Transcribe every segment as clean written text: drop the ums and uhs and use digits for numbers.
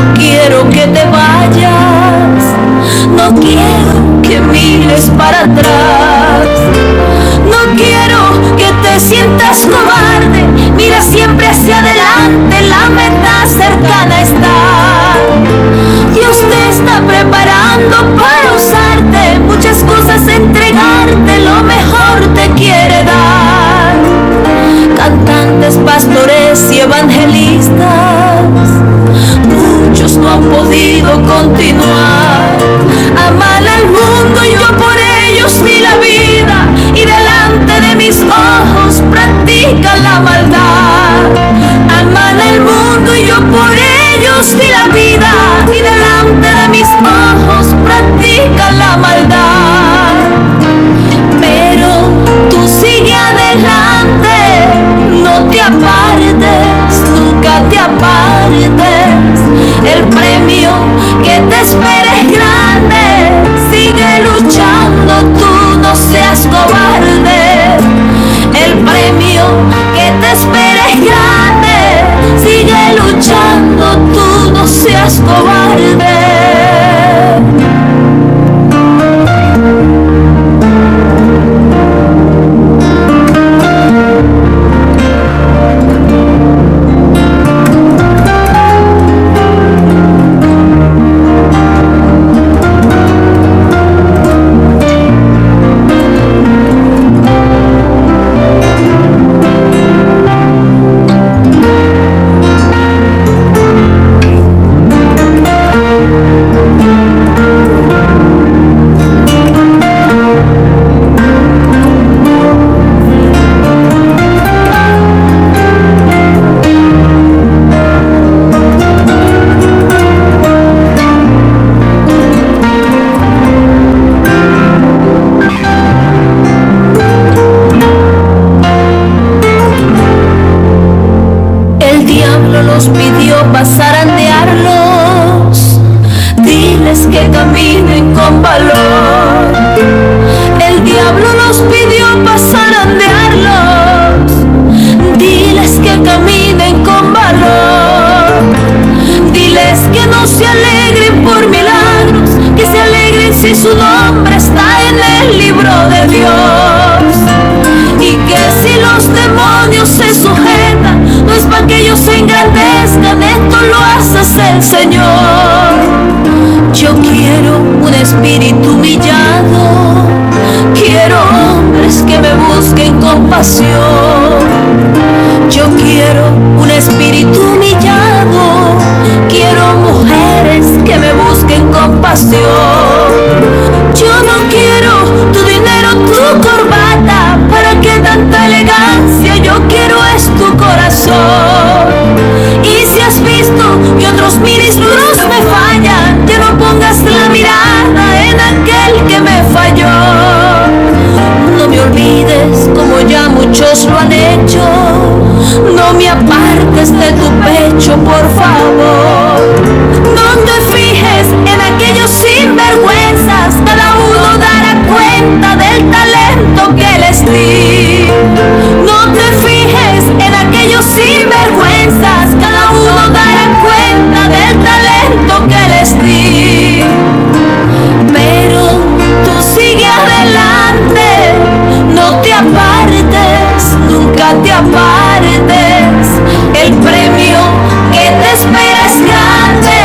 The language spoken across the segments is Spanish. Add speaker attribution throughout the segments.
Speaker 1: no quiero que te vayas, no quiero que mires para atrás, no quiero que te sientas cobarde, mira siempre hacia adelante, la meta cercana está. Dios te está preparando para usarte, muchas cosas entregarte, lo mejor te quiere dar. Cantantes, pastores y evangelistas, muchos no han podido continuar. Aman al mundo y yo por ellos di la vida, y delante de mis ojos practican la maldad. Aman al mundo y yo por ellos di la vida, y delante de mis ojos practican la maldad. Pero tú sigue adelante, no te apartes, nunca te apartes. El premio que te espera es grande, sigue luchando, tú no seas cobarde. El premio que te espera es grande, sigue luchando, tú no seas cobarde. Los pidió para zarandearlos, diles que caminen con valor. El diablo los pidió para zarandearlos, diles que caminen con valor. Diles que no se alegren por milagros, que se alegren si su nombre está en el libro de Dios. Y que si los demonios se sujetan, no es para que ellos se engrandezcan, esto lo hace el Señor. Yo quiero un espíritu humillado, quiero hombres que me busquen compasión. Yo quiero un espíritu humillado, quiero mujeres que me busquen compasión. Yo no quiero tu dinero, tu corbata, para que tanta elegancia, yo quiero es tu corazón. Y si has visto que otros ministros me fallan, ya no pongas la mirada en aquel que me falló. No me olvides como ya muchos lo han hecho, no me apartes de tu pecho, por favor. No te fijes en aquellos sinvergüenzas, cada uno dará cuenta del talento que les di. No te fijes en aquellos sinvergüenzas, cada uno dará cuenta del talento que les di. Pero tú sigue adelante, no te apartes, nunca te apartes. El premio que te espera es grande,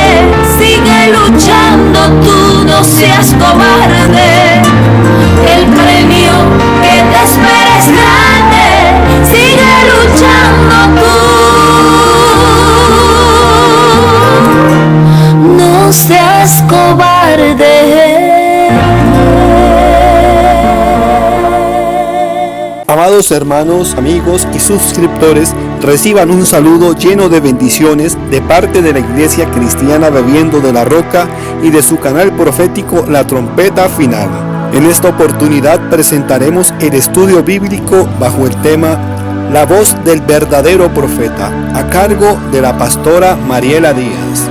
Speaker 1: sigue luchando, tú no seas cobarde. El premio que te espera es grande, sigue luchando, tú no seas cobarde.
Speaker 2: Amados hermanos, amigos y suscriptores, reciban un saludo lleno de bendiciones de parte de la Iglesia Cristiana Bebiendo de la Roca y de su canal profético La Trompeta Final. En esta oportunidad presentaremos el estudio bíblico bajo el tema La voz del verdadero profeta, a cargo de la pastora Mariela Díaz.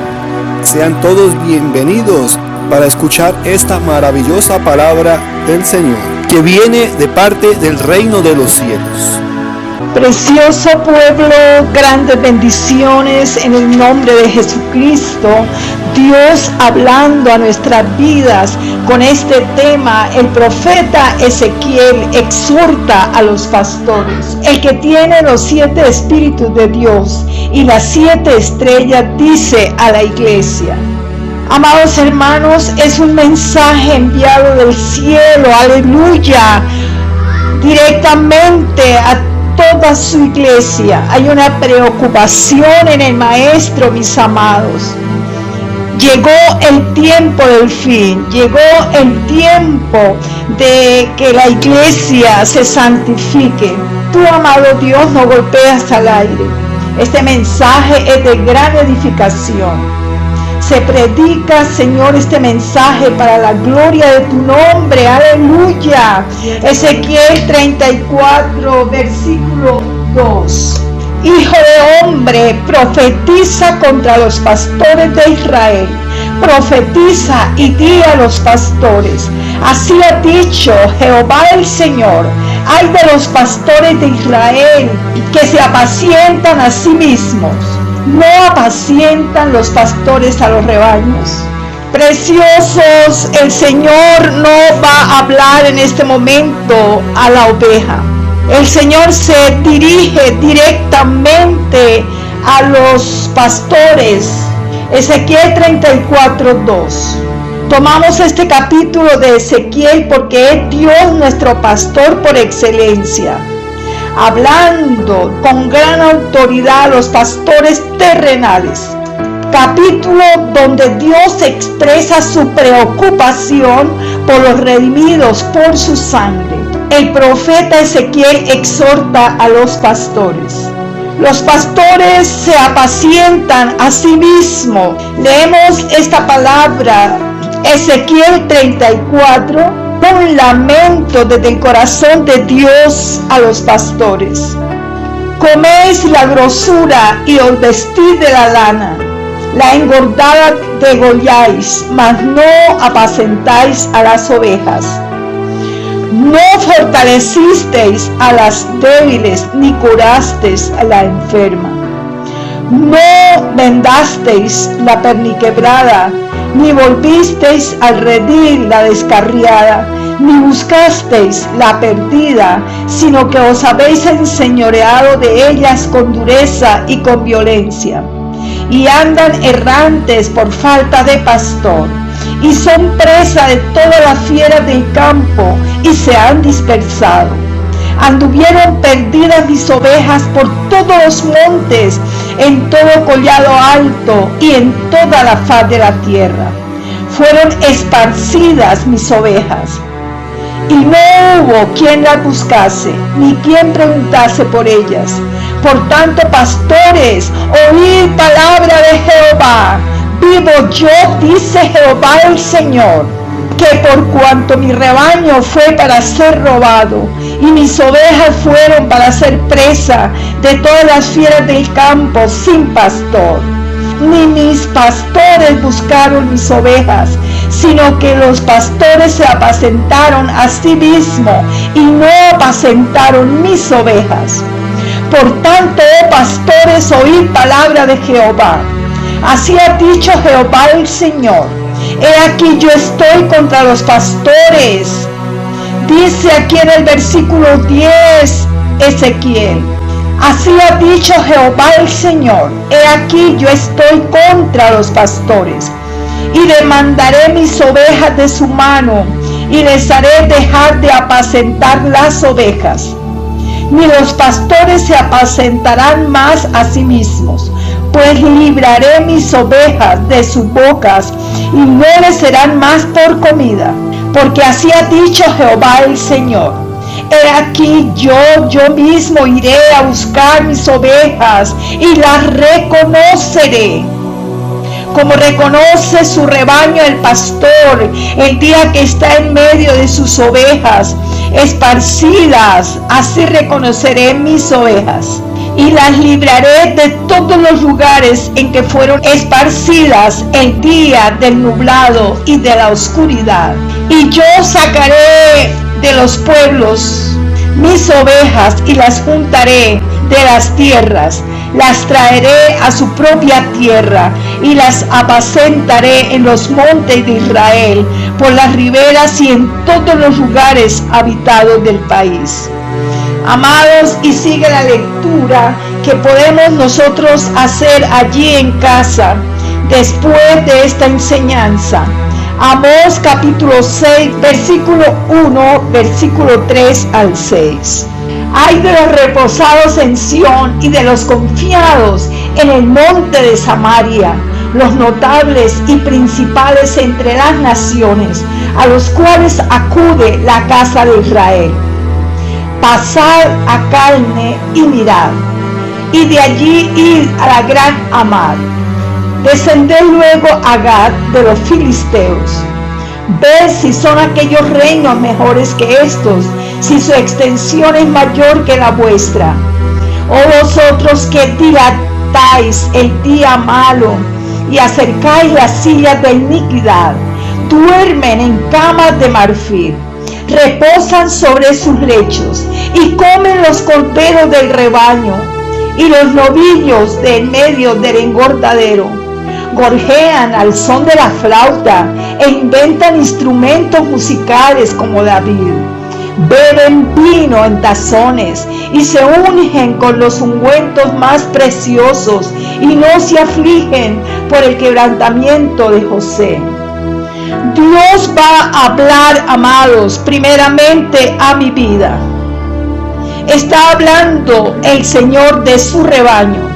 Speaker 2: Sean todos bienvenidos para escuchar esta maravillosa palabra del Señor, que viene de parte del reino de los cielos.
Speaker 3: Precioso pueblo, grandes bendiciones en el nombre de Jesucristo. Dios hablando a nuestras vidas con este tema. El profeta Ezequiel exhorta a los pastores. El que tiene los 7 espíritus de Dios y las 7 estrellas dice a la iglesia. Amados hermanos, es un mensaje enviado del cielo, aleluya, directamente a toda su iglesia. Hay una preocupación en el maestro, mis amados. Llegó el tiempo del fin, llegó el tiempo de que la iglesia se santifique. Tú, amado Dios, no golpeas al aire. Este mensaje es de gran edificación. Se predica, Señor, este mensaje para la gloria de tu nombre. Aleluya. Ezequiel 34, versículo 2. Hijo de hombre, profetiza contra los pastores de Israel. Profetiza y di a los pastores. Así ha dicho Jehová el Señor. Ay de los pastores de Israel que se apacientan a sí mismos. No apacientan los pastores a los rebaños. Preciosos, el Señor no va a hablar en este momento a la oveja. El Señor se dirige directamente a los pastores. Ezequiel 34:2. Tomamos este capítulo de Ezequiel porque es Dios nuestro pastor por excelencia, hablando con gran autoridad a los pastores terrenales. Capítulo donde Dios expresa su preocupación por los redimidos por su sangre. El profeta Ezequiel exhorta a los pastores. Los pastores se apacientan a sí mismos. Leemos esta palabra, Ezequiel 34, un lamento desde el corazón de Dios a los pastores. Coméis la grosura y os vestís de la lana, la engordada degolláis, mas no apacentáis a las ovejas. No fortalecisteis a las débiles, ni curasteis a la enferma. No vendasteis la perniquebrada, ni volvisteis al redil la descarriada, ni buscasteis la perdida, sino que os habéis enseñoreado de ellas con dureza y con violencia. Y andan errantes por falta de pastor, y son presa de todas las fieras del campo, y se han dispersado. Anduvieron perdidas mis ovejas por todos los montes, en todo collado alto y en toda la faz de la tierra. Fueron esparcidas mis ovejas, y no hubo quien las buscase, ni quien preguntase por ellas. Por tanto, pastores, oíd palabra de Jehová. Vivo yo, dice Jehová el Señor, que por cuanto mi rebaño fue para ser robado, y mis ovejas fueron para ser presa de todas las fieras del campo sin pastor, ni mis pastores buscaron mis ovejas, sino que los pastores se apacentaron a sí mismos y no apacentaron mis ovejas. Por tanto, oh pastores, oíd palabra de Jehová. Así ha dicho Jehová el Señor. He aquí yo estoy contra los pastores. Dice aquí en el versículo 10 Ezequiel. Así ha dicho Jehová el Señor. He aquí yo estoy contra los pastores. Y demandaré mis ovejas de su mano, y les haré dejar de apacentar las ovejas. Ni los pastores se apacentarán más a sí mismos, pues libraré mis ovejas de sus bocas, y no les serán más por comida, porque así ha dicho Jehová el Señor. He aquí yo mismo iré a buscar mis ovejas, y las reconoceré, como reconoce su rebaño el pastor el día que está en medio de sus ovejas esparcidas. Así reconoceré mis ovejas, y las libraré de todos los lugares en que fueron esparcidas el día del nublado y de la oscuridad. Y yo sacaré de los pueblos mis ovejas y las juntaré de las tierras, las traeré a su propia tierra y las apacentaré en los montes de Israel, por las riberas y en todos los lugares habitados del país. Amados, y sigue la lectura que podemos nosotros hacer allí en casa después de esta enseñanza. Amós capítulo 6, versículo 1, versículo 3 al 6. Ay de los reposados en Sión y de los confiados en el monte de Samaria, los notables y principales entre las naciones, a los cuales acude la casa de Israel. Pasad a Calne y mirad, y de allí id a la gran Amad. Descended luego a Gad de los filisteos. Ved si son aquellos reinos mejores que estos, si su extensión es mayor que la vuestra. Oh vosotros que dilatáis el día malo y acercáis las sillas de iniquidad, duermen en camas de marfil, reposan sobre sus lechos y comen los corderos del rebaño y los novillos del medio del engordadero. Gorjean al son de la flauta e inventan instrumentos musicales como David. Beben vino en tazones y se ungen con los ungüentos más preciosos y no se afligen por el quebrantamiento de José. Dios va a hablar, amados, primeramente a mi vida. Está hablando el Señor de su rebaño.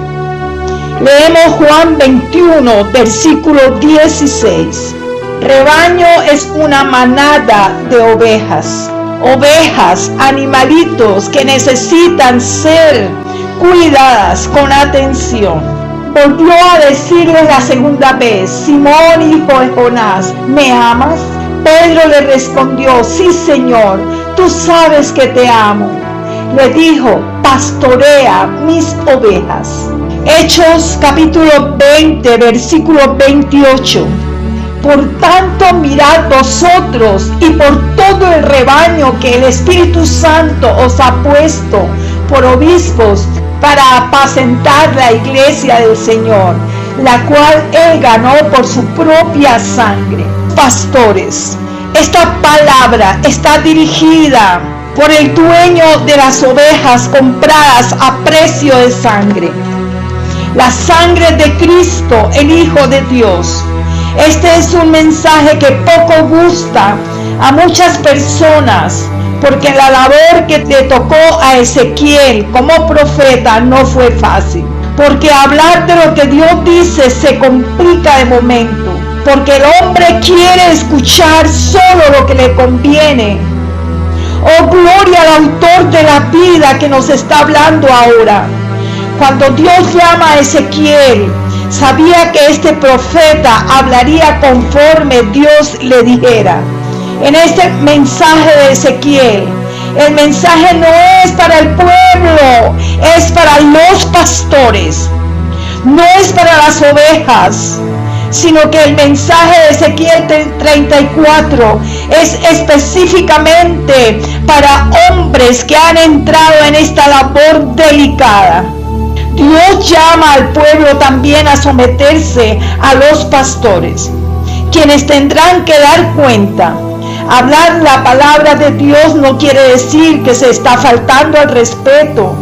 Speaker 3: Leemos Juan 21, versículo 16. Rebaño es una manada de ovejas. Ovejas, animalitos que necesitan ser cuidadas con atención. Volvió a decirle la segunda vez: Simón, hijo de Jonás, ¿me amas? Pedro le respondió: sí, Señor, tú sabes que te amo. Le dijo: pastorea mis ovejas. Hechos capítulo 20, versículo 28. Por tanto, mirad vosotros y por todo el rebaño que el Espíritu Santo os ha puesto por obispos para apacentar la iglesia del Señor, la cual Él ganó por su propia sangre. Pastores, esta palabra está dirigida por el dueño de las ovejas compradas a precio de sangre. La sangre de Cristo, el Hijo de Dios. Este es un mensaje que poco gusta a muchas personas, porque la labor que le tocó a Ezequiel como profeta no fue fácil. Porque hablar de lo que Dios dice se complica de momento, porque el hombre quiere escuchar solo lo que le conviene. Oh, gloria al autor de la vida que nos está hablando ahora. Cuando Dios llama a Ezequiel, sabía que este profeta hablaría conforme Dios le dijera. En este mensaje de Ezequiel, el mensaje no es para el pueblo, es para los pastores, no es para las ovejas, sino que el mensaje de Ezequiel 34 es específicamente para hombres que han entrado en esta labor delicada. Dios llama al pueblo también a someterse a los pastores, quienes tendrán que dar cuenta. Hablar la palabra de Dios no quiere decir que se está faltando al respeto,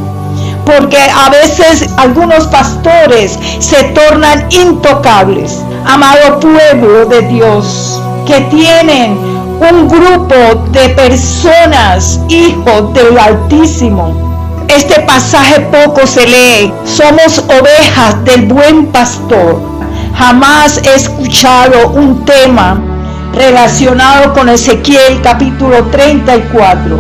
Speaker 3: porque a veces algunos pastores se tornan intocables. Amado pueblo de Dios, que tienen un grupo de personas, hijos del Altísimo. Este pasaje poco se lee. Somos ovejas del buen pastor. Jamás he escuchado un tema relacionado con Ezequiel capítulo 34.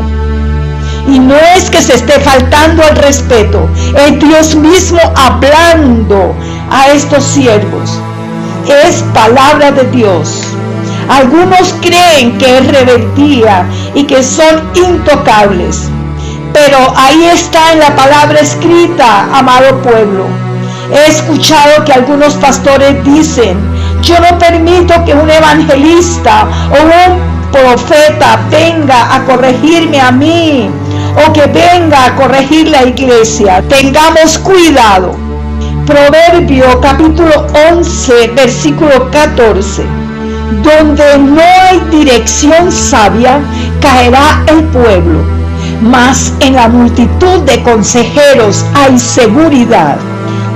Speaker 3: Y no es que se esté faltando al respeto, es Dios mismo hablando a estos siervos. Es palabra de Dios. Algunos creen que es rebeldía y que son intocables. Pero ahí está en la palabra escrita, amado pueblo. He escuchado que algunos pastores dicen: yo no permito que un evangelista o un profeta venga a corregirme a mí o que venga a corregir la iglesia. Tengamos cuidado. Proverbio capítulo 11, versículo 14. Donde no hay dirección sabia, caerá el pueblo, mas en la multitud de consejeros hay seguridad.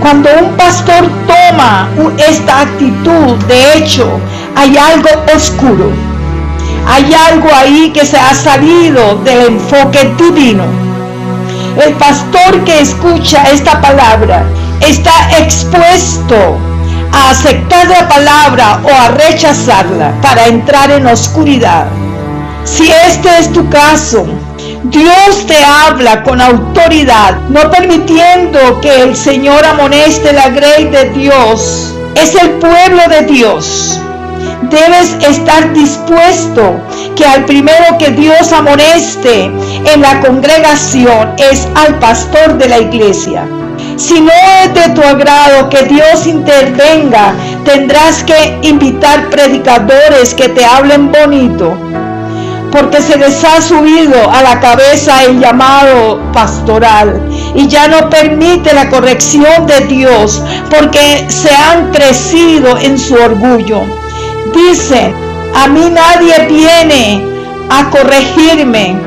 Speaker 3: Cuando un pastor toma esta actitud, de hecho, hay algo oscuro. Hay algo ahí que se ha salido del enfoque divino. El pastor que escucha esta palabra está expuesto a aceptar la palabra o a rechazarla para entrar en oscuridad. Si este es tu caso, Dios te habla con autoridad, no permitiendo que el Señor amoneste la grey de Dios. Es el pueblo de Dios. Debes estar dispuesto que al primero que Dios amoneste en la congregación es al pastor de la iglesia. Si no es de tu agrado que Dios intervenga, tendrás que invitar predicadores que te hablen bonito, porque se les ha subido a la cabeza el llamado pastoral y ya no permite la corrección de Dios porque se han crecido en su orgullo. Dicen: a mí nadie viene a corregirme.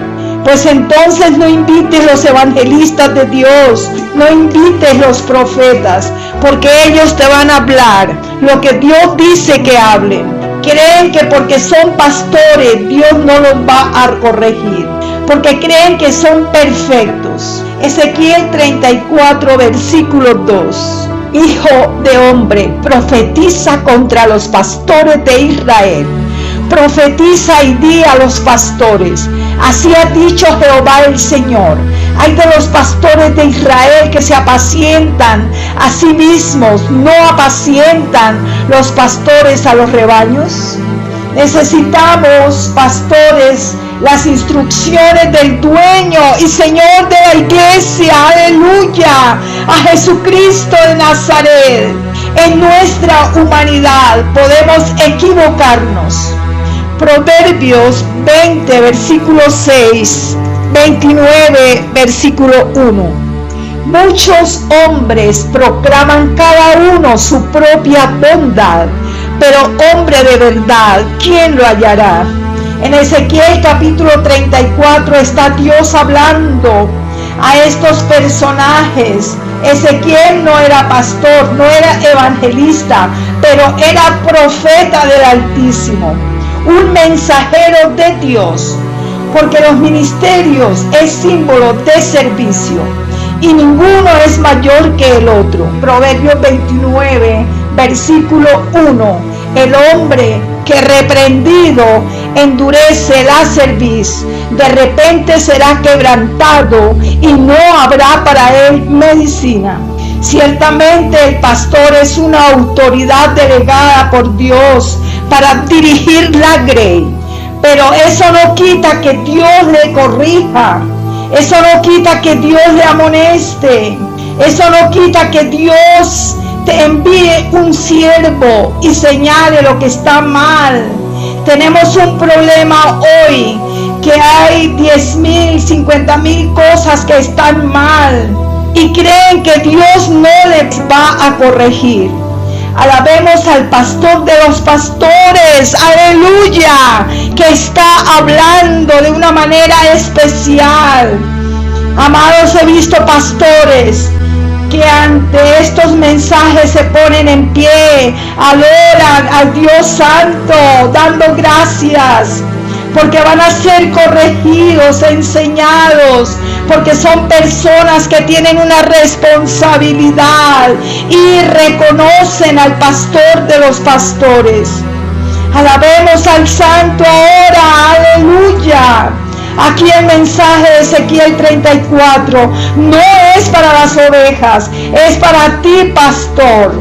Speaker 3: Pues entonces no invites los evangelistas de Dios, no invites los profetas, porque ellos te van a hablar lo que Dios dice que hablen. Creen que porque son pastores Dios no los va a corregir, porque creen que son perfectos. Ezequiel 34, versículo 2. Hijo de hombre, profetiza contra los pastores de Israel. Profetiza y di a los pastores: así ha dicho Jehová el Señor. Hay de los pastores de Israel que se apacientan a sí mismos, no apacientan los pastores a los rebaños. Necesitamos, pastores, las instrucciones del dueño y Señor de la iglesia, aleluya, a Jesucristo de Nazaret. En nuestra humanidad podemos equivocarnos. Proverbios 20, versículo 6, 29, versículo 1. Muchos hombres proclaman cada uno su propia bondad, pero hombre de verdad, ¿quién lo hallará? En Ezequiel capítulo 34 está Dios hablando a estos personajes. Ezequiel no era pastor, no era evangelista, pero era profeta del Altísimo, un mensajero de Dios, porque los ministerios es símbolo de servicio y ninguno es mayor que el otro. Proverbios 29, versículo 1. El hombre que reprendido endurece la cerviz, de repente será quebrantado y no habrá para él medicina. Ciertamente el pastor es una autoridad delegada por Dios para dirigir la grey, pero eso no quita que Dios le corrija, eso no quita que Dios le amoneste, eso no quita que Dios te envíe un siervo y señale lo que está mal. Tenemos un problema hoy, que hay 10,000, 50,000 cosas que están mal y creen que Dios no les va a corregir. Alabemos al pastor de los pastores, aleluya, que está hablando de una manera especial. Amados, he visto pastores que ante estos mensajes se ponen en pie, adoran al Dios Santo, dando gracias, porque van a ser corregidos, enseñados, porque son personas que tienen una responsabilidad y reconocen al pastor de los pastores. Alabemos al Santo ahora, aleluya. Aquí el mensaje de Ezequiel 34 no es para las ovejas, es para ti, pastor.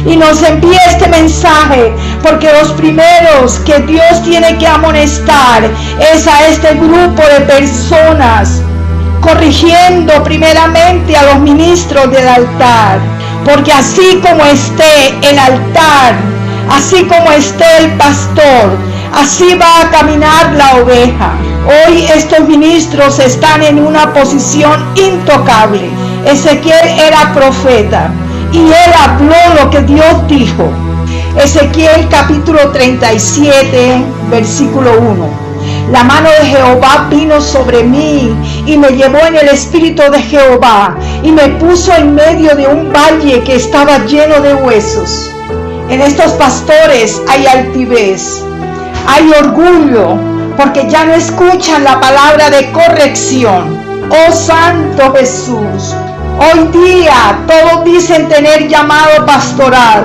Speaker 3: Y nos envía este mensaje porque los primeros que Dios tiene que amonestar es a este grupo de personas, corrigiendo primeramente a los ministros del altar, porque así como esté el altar, así como esté el pastor, Así va a caminar la oveja. Hoy estos ministros están en una posición intocable. Ezequiel era profeta y él habló lo que Dios dijo. Ezequiel capítulo 37, versículo 1. La mano de Jehová vino sobre mí y me llevó en el espíritu de Jehová y me puso en medio de un valle que estaba lleno de huesos. En estos pastores hay altivez, hay orgullo, porque ya no escuchan la palabra de corrección. Oh Santo Jesús, hoy día todos dicen tener llamado pastoral.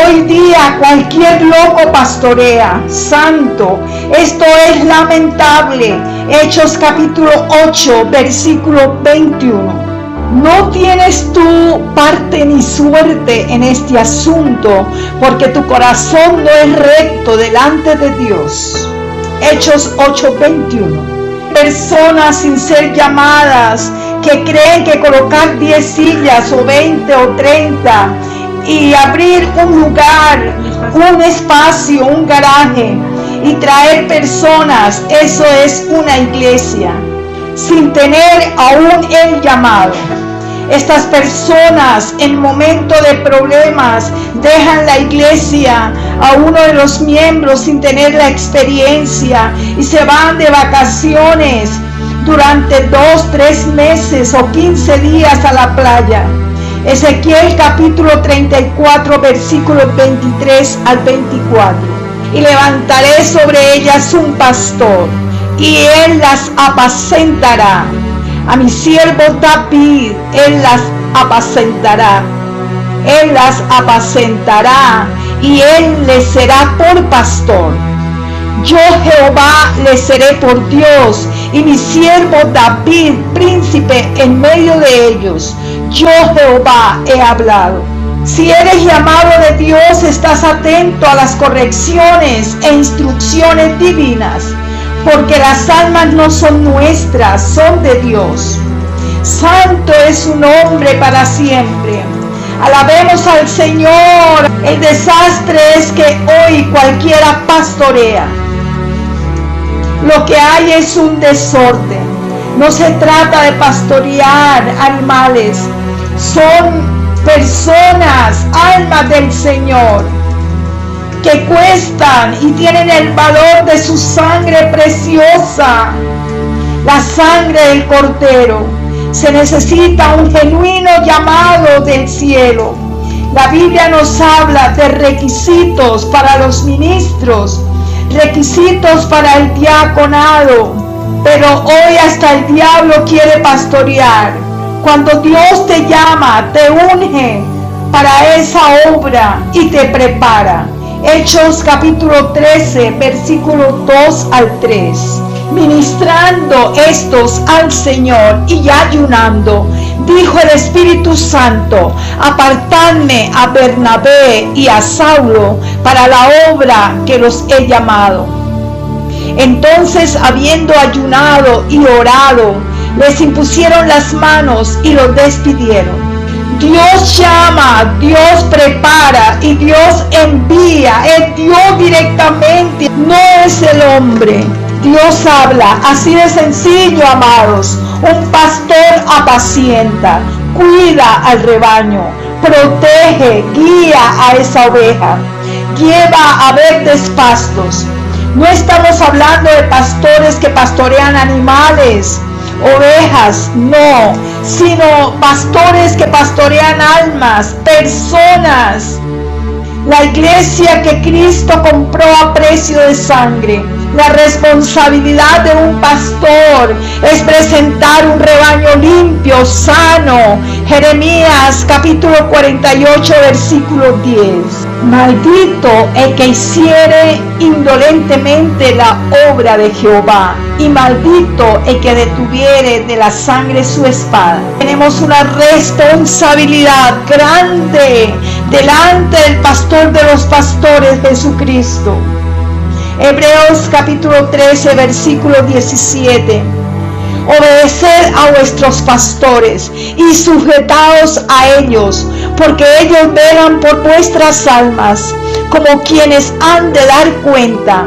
Speaker 3: Hoy día cualquier loco pastorea. Santo, esto es lamentable. Hechos capítulo 8, versículo 21. No tienes tú parte ni suerte en este asunto, porque tu corazón no es recto delante de Dios. Hechos 8:21. Personas sin ser llamadas que creen que colocar 10 sillas o 20 o 30 y abrir un lugar, un espacio, un garaje y traer personas, eso es una iglesia, sin tener aún el llamado. Estas personas en momento de problemas dejan la iglesia a uno de los miembros sin tener la experiencia y se van de vacaciones durante 2, 3 meses o 15 días a la playa. Ezequiel capítulo 34 versículos 23 al 24. Y levantaré sobre ellas un pastor y él las apacentará. A mi siervo David, él las apacentará. Él las apacentará y él les será por pastor. Yo Jehová les seré por Dios y mi siervo David príncipe en medio de ellos. Yo Jehová he hablado. Si eres llamado de Dios, estás atento a las correcciones e instrucciones divinas, porque las almas no son nuestras, son de Dios. Santo es su nombre para siempre. Alabemos al Señor. El desastre es que hoy cualquiera pastorea. Lo que hay es un desorden. No se trata de pastorear animales. Son personas, almas del Señor, que cuestan y tienen el valor de su sangre preciosa, la sangre del Cordero. Se necesita un genuino llamado del cielo. La Biblia nos habla de requisitos para los ministros, requisitos para el diaconado, pero hoy hasta el diablo quiere pastorear. Cuando Dios te llama, te unge para esa obra y te prepara. Hechos capítulo 13, versículos 2 al 3. Ministrando estos al Señor y ayunando, dijo el Espíritu Santo: apartadme a Bernabé y a Saulo para la obra que los he llamado. Entonces, habiendo ayunado y orado, les impusieron las manos y los despidieron. Dios llama, Dios prepara y Dios envía. Es Dios directamente, no es el hombre. Dios habla, así de sencillo, amados. Un pastor apacienta, cuida al rebaño, protege, guía a esa oveja, lleva a verdes pastos. No estamos hablando de pastores que pastorean animales, ovejas, no, sino pastores que pastorean almas, personas. La iglesia que Cristo compró a precio de sangre. La responsabilidad de un pastor es presentar un rebaño limpio, sano. Jeremías capítulo 48 versículo 10. Maldito el que hiciere indolentemente la obra de Jehová, y maldito el que detuviere de la sangre su espada. Tenemos una responsabilidad grande delante del pastor de los pastores, Jesucristo. Hebreos capítulo 13 versículo 17. Obedeced a vuestros pastores y sujetaos a ellos, porque ellos velan por vuestras almas, como quienes han de dar cuenta,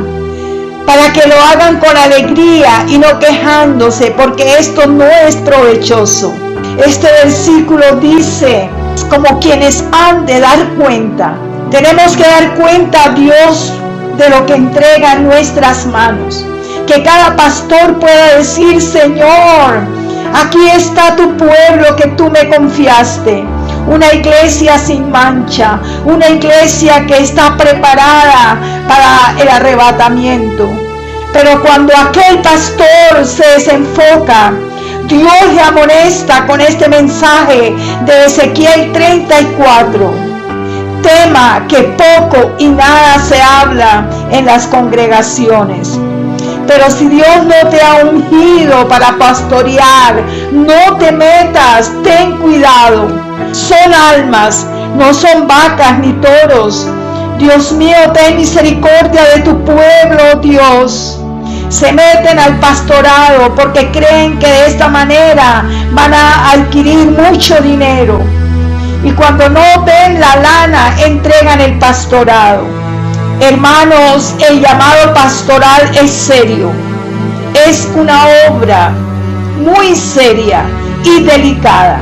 Speaker 3: para que lo hagan con alegría y no quejándose, porque esto no es provechoso. Este versículo dice, como quienes han de dar cuenta. Tenemos que dar cuenta a Dios de lo que entrega en nuestras manos. Que cada pastor pueda decir, Señor, aquí está tu pueblo que tú me confiaste. Una iglesia sin mancha, una iglesia que está preparada para el arrebatamiento. Pero cuando aquel pastor se desenfoca, Dios le amonesta con este mensaje de Ezequiel 34. Tema que poco y nada se habla en las congregaciones. Pero si Dios no te ha ungido para pastorear, no te metas, ten cuidado. Son almas, no son vacas ni toros. Dios mío, ten misericordia de tu pueblo, Dios. Se meten al pastorado porque creen que de esta manera van a adquirir mucho dinero. Y cuando no ven la lana, entregan el pastorado. Hermanos, el llamado pastoral es serio. Es una obra muy seria y delicada.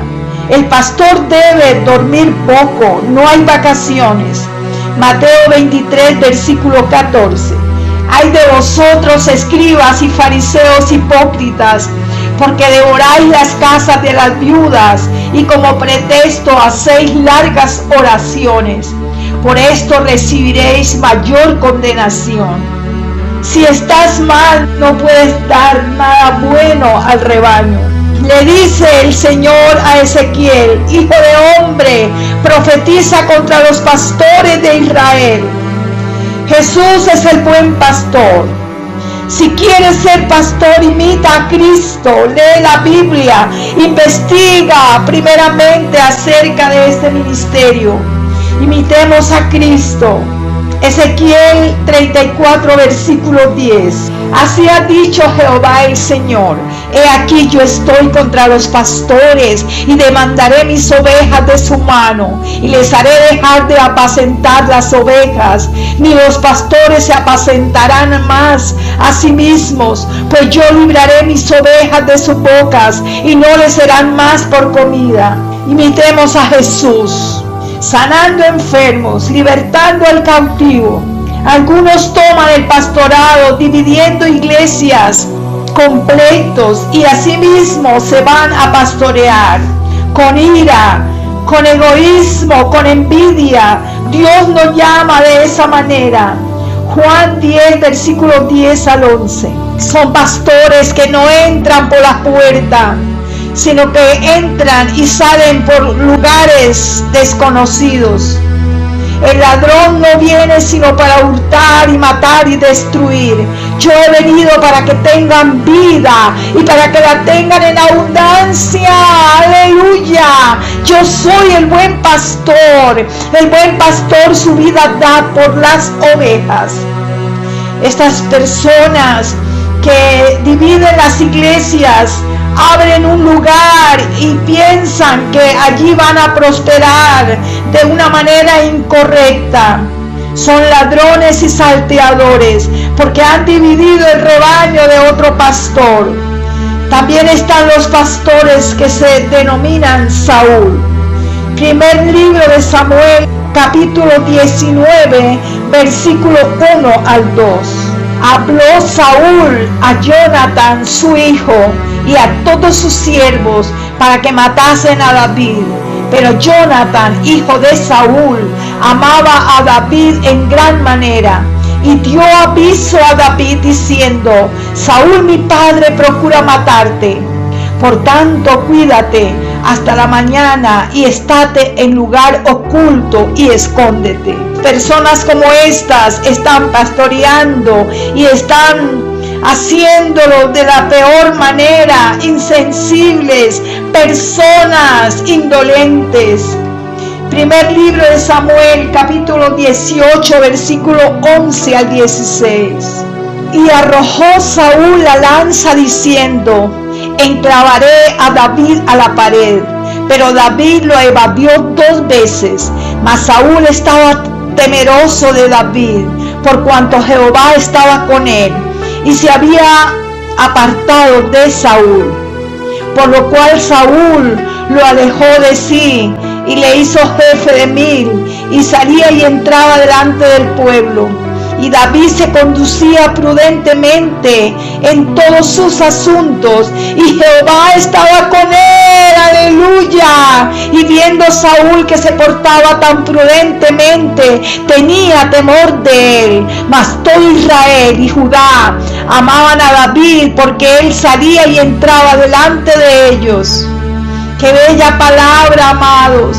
Speaker 3: El pastor debe dormir poco, no hay vacaciones. Mateo 23, versículo 14. Ay de vosotros, escribas y fariseos hipócritas, porque devoráis las casas de las viudas y como pretexto hacéis largas oraciones. Por esto recibiréis mayor condenación. Si estás mal, no puedes dar nada bueno al rebaño. Le dice el Señor a Ezequiel, hijo de hombre, profetiza contra los pastores de Israel. Jesús es el buen pastor. Si quieres ser pastor, imita a Cristo, lee la Biblia, investiga primeramente acerca de este ministerio. Imitemos a Cristo. Ezequiel 34, versículo 10. Así ha dicho Jehová el Señor: he aquí yo estoy contra los pastores y demandaré mis ovejas de su mano y les haré dejar de apacentar las ovejas, ni los pastores se apacentarán más a sí mismos, pues yo libraré mis ovejas de sus bocas y no les serán más por comida. Imitemos a Jesús, sanando enfermos, libertando al cautivo. Algunos toman el pastorado dividiendo iglesias completos y asimismo se van a pastorear con ira, con egoísmo, con envidia. Dios nos llama de esa manera. Juan 10, versículos 10 al 11. Son pastores que no entran por la puerta, sino que entran y salen por lugares desconocidos. El ladrón no viene sino para hurtar y matar y destruir. Yo he venido para que tengan vida y para que la tengan en abundancia. Aleluya. Yo soy el buen pastor. El buen pastor su vida da por las ovejas. Estas personas que dividen las iglesias abren un lugar y piensan que allí van a prosperar de una manera incorrecta. Son ladrones y salteadores porque han dividido el rebaño de otro pastor. También están los pastores que se denominan Saúl. Primer libro de Samuel, capítulo 19, versículo 1 al 2. Habló Saúl a Jonatán su hijo y a todos sus siervos para que matasen a David. Pero Jonatán, hijo de Saúl, amaba a David en gran manera y dio aviso a David diciendo: Saúl mi padre procura matarte. Por tanto, cuídate hasta la mañana y estate en lugar oculto y escóndete. Personas como estas están pastoreando y están haciéndolo de la peor manera, insensibles, personas indolentes. Primer libro de Samuel, capítulo 18, versículo 11 al 16. Y arrojó Saúl la lanza diciendo: enclavaré a David a la pared. Pero David lo evadió 2 veces. Mas Saúl estaba temeroso de David, por cuanto Jehová estaba con él, y se había apartado de Saúl, por lo cual Saúl lo alejó de sí y le hizo jefe de 1000, y salía y entraba delante del pueblo. Y David se conducía prudentemente en todos sus asuntos, y Jehová estaba con él, aleluya. Y viendo Saúl que se portaba tan prudentemente, tenía temor de él. Mas todo Israel y Judá amaban a David, porque él salía y entraba delante de ellos. Qué bella palabra, amados.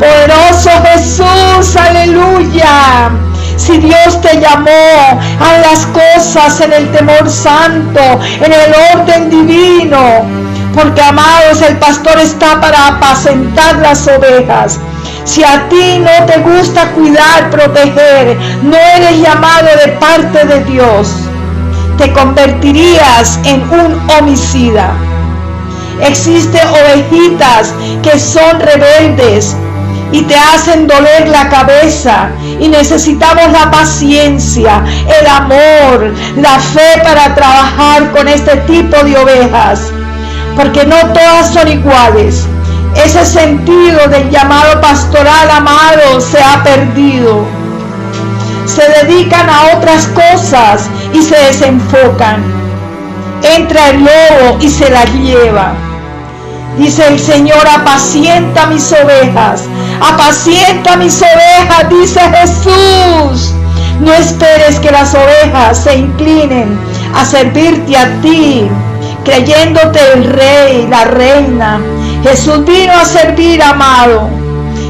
Speaker 3: Poderoso Jesús, aleluya. Si Dios te llamó, haz las cosas en el temor santo, en el orden divino. Porque, amados, el pastor está para apacentar las ovejas. Si a ti no te gusta cuidar, proteger, no eres llamado de parte de Dios. Te convertirías en un homicida. Existen ovejitas que son rebeldes y te hacen doler la cabeza, y necesitamos la paciencia, el amor, la fe para trabajar con este tipo de ovejas, porque no todas son iguales. Ese sentido del llamado pastoral, amado, se ha perdido. Se dedican a otras cosas y se desenfocan. Entra el lobo y se las lleva. Dice el Señor: apacienta mis ovejas, dice Jesús. No esperes que las ovejas se inclinen a servirte a ti, creyéndote el rey, la reina. Jesús vino a servir, amado.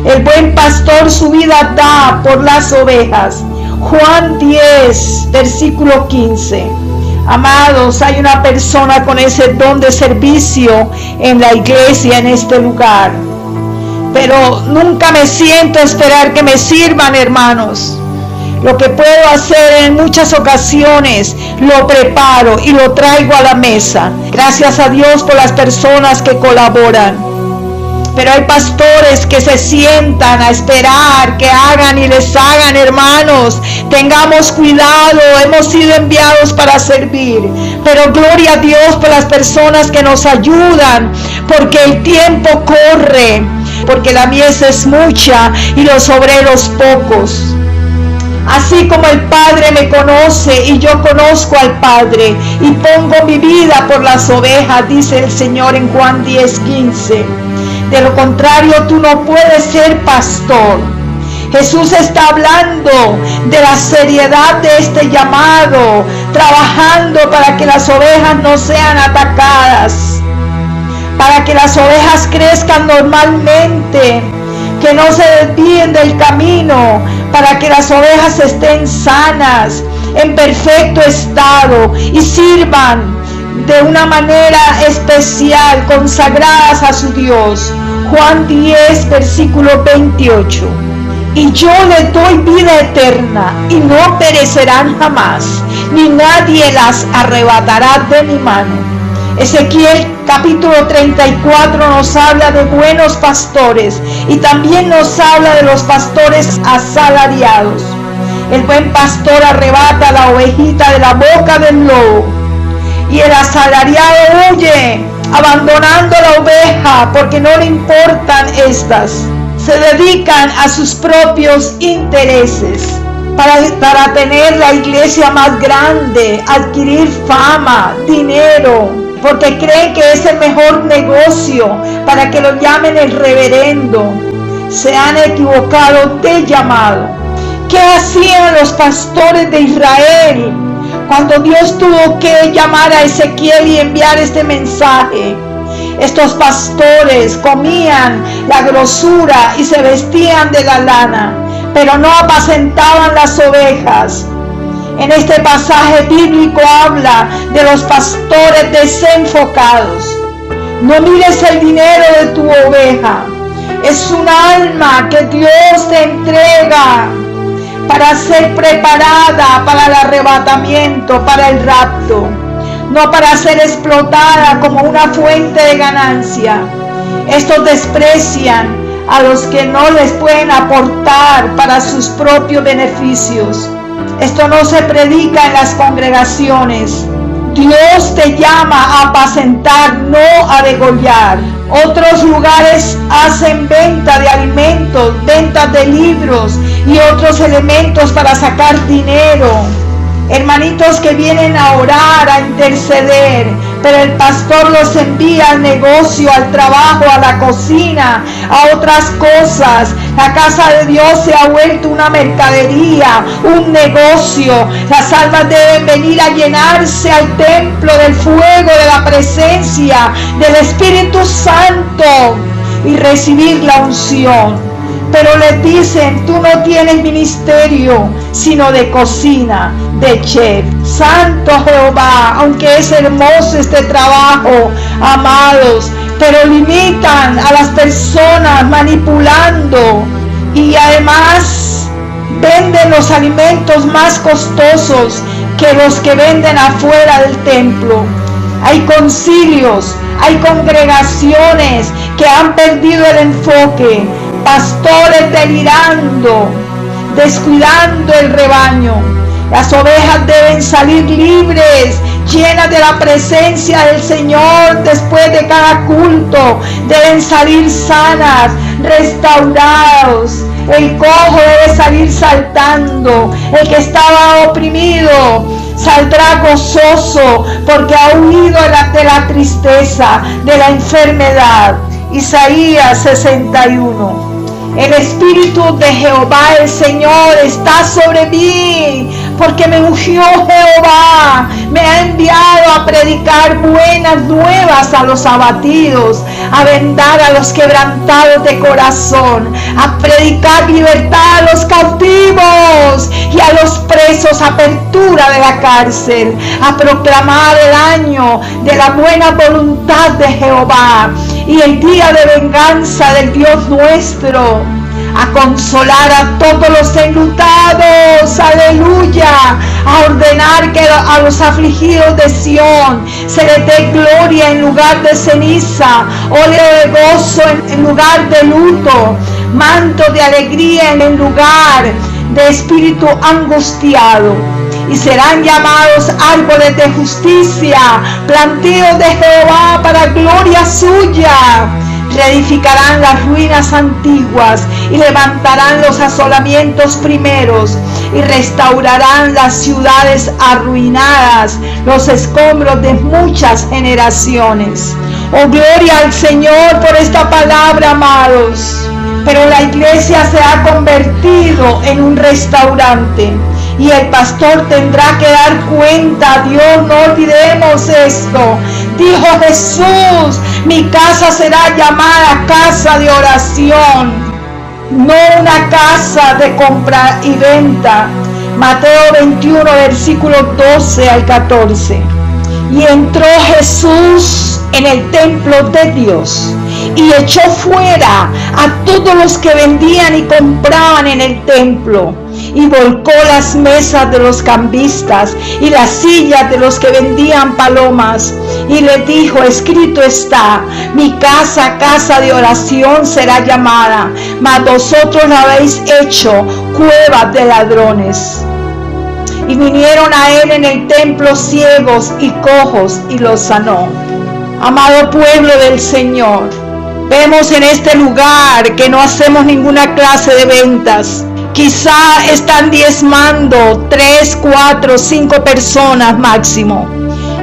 Speaker 3: El buen pastor su vida da por las ovejas. Juan 10, versículo 15. Amados, hay una persona con ese don de servicio en la iglesia, en este lugar. Pero nunca me siento a esperar que me sirvan, hermanos. Lo que puedo hacer en muchas ocasiones, lo preparo y lo traigo a la mesa. Gracias a Dios por las personas que colaboran. Pero hay pastores que se sientan a esperar que hagan y les hagan, hermanos. Tengamos cuidado, hemos sido enviados para servir. Pero gloria a Dios por las personas que nos ayudan, porque el tiempo corre, porque la mies es mucha y los obreros pocos. Así como el Padre me conoce y yo conozco al Padre y pongo mi vida por las ovejas, dice el Señor en Juan 10:15. De lo contrario, tú no puedes ser pastor. Jesús está hablando de la seriedad de este llamado, trabajando para que las ovejas no sean atacadas, para que las ovejas crezcan normalmente, que no se desvíen del camino, para que las ovejas estén sanas, en perfecto estado y sirvan de una manera especial, consagradas a su Dios. Juan 10, versículo 28. Y yo les doy vida eterna, y no perecerán jamás, ni nadie las arrebatará de mi mano. Ezequiel capítulo 34 nos habla de buenos pastores, y también nos habla de los pastores asalariados. El buen pastor arrebata la ovejita de la boca del lobo, y el asalariado huye, abandonando la oveja, porque no le importan estas. Se dedican a sus propios intereses para tener la iglesia más grande, adquirir fama, dinero, porque creen que es el mejor negocio, para que lo llamen el reverendo. Se han equivocado de llamado. ¿Qué hacían los pastores de Israel cuando Dios tuvo que llamar a Ezequiel y enviar este mensaje? Estos pastores comían la grosura y se vestían de la lana, pero no apacentaban las ovejas. En este pasaje bíblico habla de los pastores desenfocados. No mires el dinero de tu oveja. Es un alma que Dios te entrega para ser preparada para el arrebatamiento, para el rapto, no para ser explotada como una fuente de ganancia. Estos desprecian a los que no les pueden aportar para sus propios beneficios. Esto no se predica en las congregaciones. Dios te llama a apacentar, no a degollar. Otros lugares hacen venta de alimentos, ventas de libros y otros elementos para sacar dinero. Hermanitos que vienen a orar, a interceder, pero el pastor los envía al negocio, al trabajo, a la cocina, a otras cosas. La casa de Dios se ha vuelto una mercadería, un negocio. Las almas deben venir a llenarse al templo del fuego, de la presencia del Espíritu Santo y recibir la unción. Pero les dicen, tú no tienes ministerio, sino de cocina, de chef. Santo Jehová, aunque es hermoso este trabajo, amados, pero limitan a las personas manipulando y además venden los alimentos más costosos que los que venden afuera del templo. Hay concilios, hay congregaciones que han perdido el enfoque, pastores delirando, descuidando el rebaño. Las ovejas deben salir libres, llenas de la presencia del Señor después de cada culto. Deben salir sanas, restaurados. El cojo debe salir saltando. El que estaba oprimido saldrá gozoso porque ha huido de la tristeza, de la enfermedad. Isaías 61. El Espíritu de Jehová el Señor está sobre mí, porque me ungió Jehová, me ha enviado a predicar buenas nuevas a los abatidos, a vendar a los quebrantados de corazón, a predicar libertad a los cautivos y a los presos, apertura de la cárcel, a proclamar el año de la buena voluntad de Jehová y el día de venganza del Dios nuestro, a consolar a todos los enlutados, aleluya, a ordenar que a los afligidos de Sión se les dé gloria en lugar de ceniza, óleo de gozo en lugar de luto, manto de alegría en lugar de espíritu angustiado. Y serán llamados árboles de justicia, plantíos de Jehová para gloria suya. Reedificarán las ruinas antiguas y levantarán los asolamientos primeros y restaurarán las ciudades arruinadas, los escombros de muchas generaciones. Oh, gloria al Señor por esta palabra, amados. Pero la iglesia se ha convertido en un restaurante. Y el pastor tendrá que dar cuenta. Dios, no olvidemos esto. Dijo Jesús, mi casa será llamada casa de oración, no una casa de compra y venta. Mateo 21, versículos 12 al 14. Y entró Jesús en el templo de Dios y echó fuera a todos los que vendían y compraban en el templo, y volcó las mesas de los cambistas y las sillas de los que vendían palomas, y les dijo, escrito está, mi casa, casa de oración será llamada, mas vosotros la habéis hecho cueva de ladrones. Y vinieron a él en el templo ciegos y cojos, y los sanó. Amado pueblo del Señor, vemos en este lugar que no hacemos ninguna clase de ventas. Quizá están diezmando 3, 4, 5 personas máximo.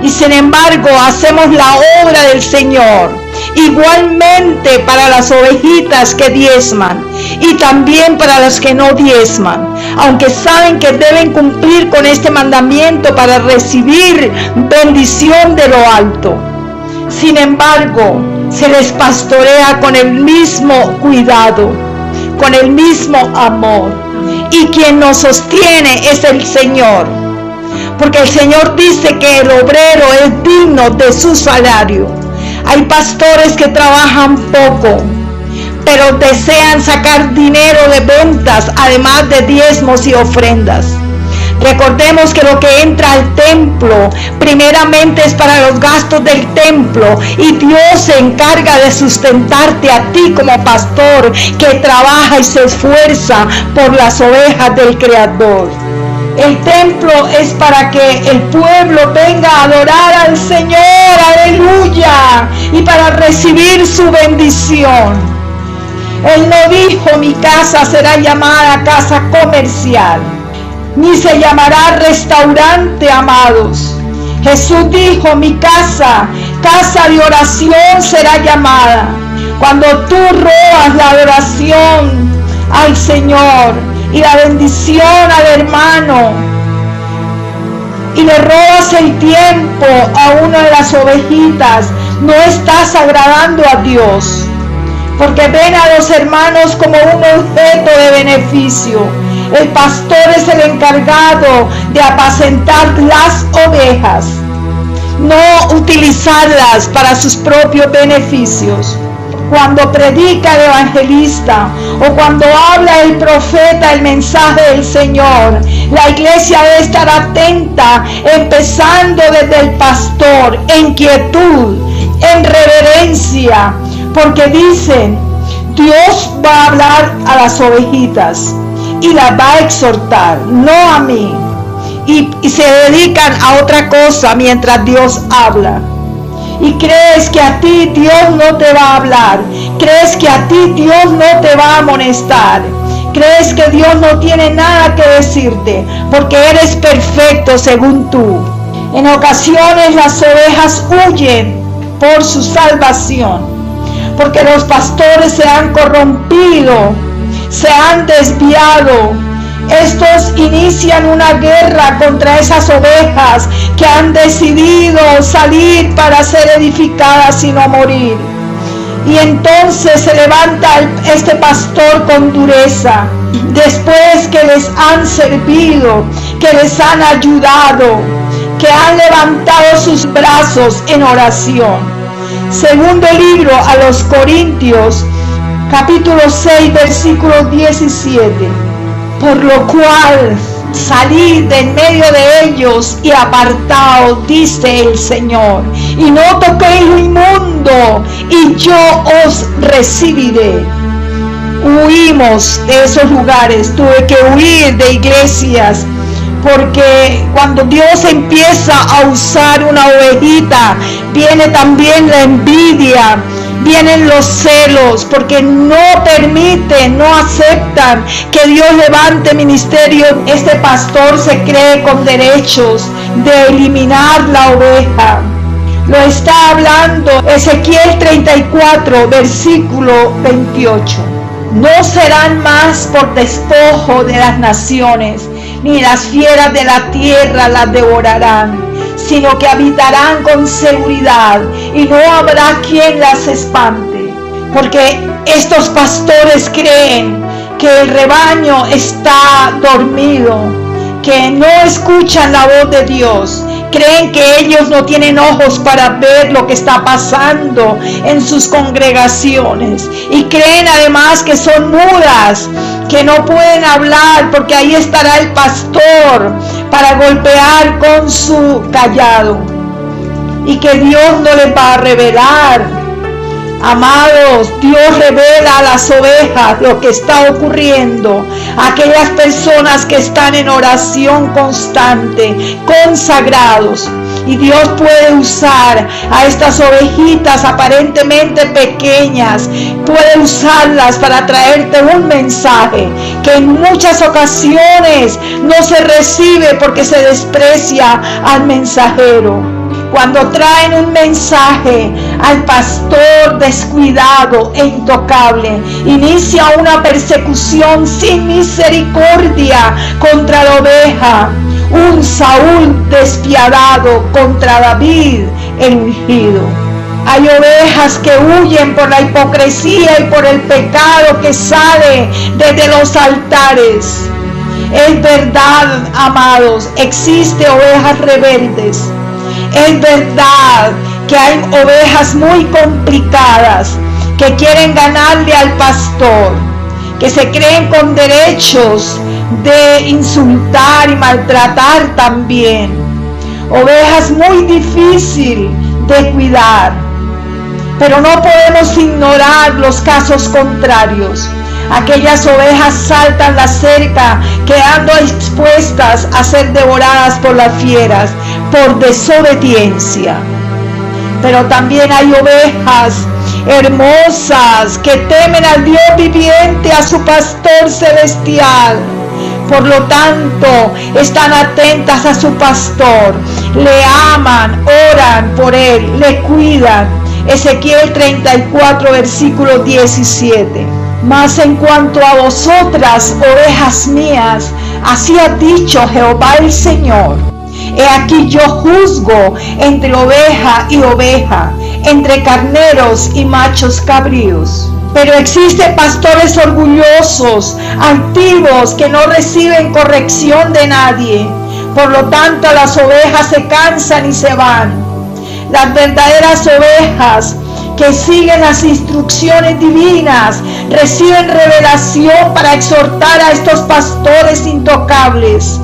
Speaker 3: Y sin embargo hacemos la obra del Señor. Igualmente para las ovejitas que diezman y también para las que no diezman, aunque saben que deben cumplir con este mandamiento para recibir bendición de lo alto. Sin embargo, se les pastorea con el mismo cuidado, con el mismo amor, y quien nos sostiene es el Señor, porque el Señor dice que el obrero es digno de su salario. Hay pastores que trabajan poco, pero desean sacar dinero de ventas, además de diezmos y ofrendas. Recordemos que lo que entra al templo primeramente es para los gastos del templo, y Dios se encarga de sustentarte a ti como pastor que trabaja y se esfuerza por las ovejas del Creador. El templo es para que el pueblo venga a adorar al Señor, aleluya, y para recibir su bendición. Él no dijo: mi casa será llamada casa comercial, ni se llamará restaurante, amados. Jesús dijo: mi casa, casa de oración será llamada. Cuando tú robas la adoración al Señor y la bendición al hermano, y le robas el tiempo a una de las ovejitas, no estás agradando a Dios, porque ven a los hermanos como un objeto de beneficio. El pastor es el encargado de apacentar las ovejas, no utilizarlas para sus propios beneficios. Cuando predica el evangelista o cuando habla el profeta el mensaje del Señor, la iglesia debe estar atenta, empezando desde el pastor, en quietud, en reverencia, porque dicen: Dios va a hablar a las ovejitas y las va a exhortar, no a mí. Y se dedican a otra cosa mientras Dios habla. Y crees que a ti Dios no te va a hablar, crees que a ti Dios no te va a amonestar, crees que Dios no tiene nada que decirte, porque eres perfecto según tú. En ocasiones las ovejas huyen por su salvación, porque los pastores se han corrompido, se han desviado. Estos inician una guerra contra esas ovejas que han decidido salir para ser edificadas y no morir. Y entonces se levanta este pastor con dureza, después que les han servido, que les han ayudado, que han levantado sus brazos en oración. Segundo libro a los Corintios, capítulo 6, versículo 17. Por lo cual, salid de en medio de ellos y apartaos, dice el Señor, y no toquéis lo inmundo, y yo os recibiré. Huimos de esos lugares, tuve que huir de iglesias, porque cuando Dios empieza a usar una ovejita, viene también la envidia, vienen los celos, porque no permiten, no aceptan que Dios levante ministerio. Este pastor se cree con derechos de eliminar la oveja. Lo está hablando Ezequiel 34, versículo 28. No serán más por despojo de las naciones, ni las fieras de la tierra las devorarán, sino que habitarán con seguridad y no habrá quien las espante. Porque estos pastores creen que el rebaño está dormido, que no escuchan la voz de Dios. Creen que ellos no tienen ojos para ver lo que está pasando en sus congregaciones. Y creen además que son mudas, que no pueden hablar porque ahí estará el pastor para golpear con su cayado. Y que Dios no les va a revelar. Amados, Dios revela a las ovejas lo que está ocurriendo. Aquellas personas que están en oración constante, consagrados. Y Dios puede usar a estas ovejitas aparentemente pequeñas, puede usarlas para traerte un mensaje que en muchas ocasiones no se recibe porque se desprecia al mensajero. Cuando traen un mensaje al pastor descuidado e intocable, inicia una persecución sin misericordia contra la oveja. Un Saúl despiadado contra David el ungido. Hay ovejas que huyen por la hipocresía y por el pecado que sale desde los altares. Es verdad, amados, existe ovejas rebeldes. Es verdad que hay ovejas muy complicadas que quieren ganarle al pastor, que se creen con derechos de insultar y maltratar también. Ovejas muy difíciles de cuidar, pero no podemos ignorar los casos contrarios. Aquellas ovejas saltan la cerca, quedando expuestas a ser devoradas por las fieras, por desobediencia. Pero también hay ovejas hermosas que temen al Dios viviente, a su pastor celestial. Por lo tanto, están atentas a su pastor, le aman, oran por él, le cuidan. Ezequiel 34, versículo 17. Mas en cuanto a vosotras, ovejas mías, así ha dicho Jehová el Señor: he aquí yo juzgo entre oveja y oveja, entre carneros y machos cabríos. Pero existen pastores orgullosos, altivos, que no reciben corrección de nadie. Por lo tanto, las ovejas se cansan y se van. Las verdaderas ovejas que siguen las instrucciones divinas reciben revelación para exhortar a estos pastores intocables.